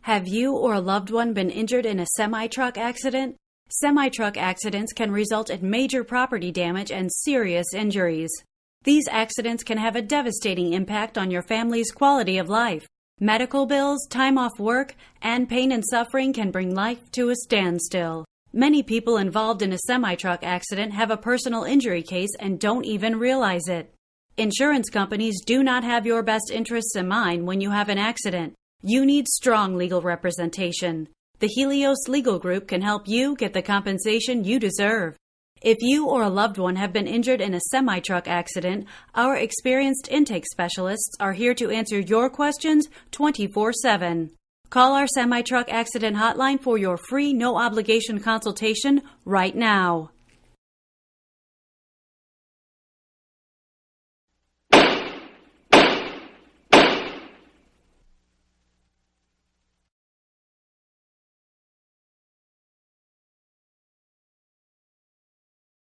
Have you or a loved one been injured in a semi-truck accident? Semi-truck accidents can result in major property damage and serious injuries. These accidents can have a devastating impact on your family's quality of life. Medical bills, time off work, and pain and suffering can bring life to a standstill. Many people involved in a semi-truck accident have a personal injury case and don't even realize it. Insurance companies do not have your best interests in mind when you have an accident. You need strong legal representation. The Helios Legal Group can help you get the compensation you deserve. If you or a loved one have been injured in a semi-truck accident, our experienced intake specialists are here to answer your questions 24/7. Call our semi-truck accident hotline for your free no-obligation consultation right now.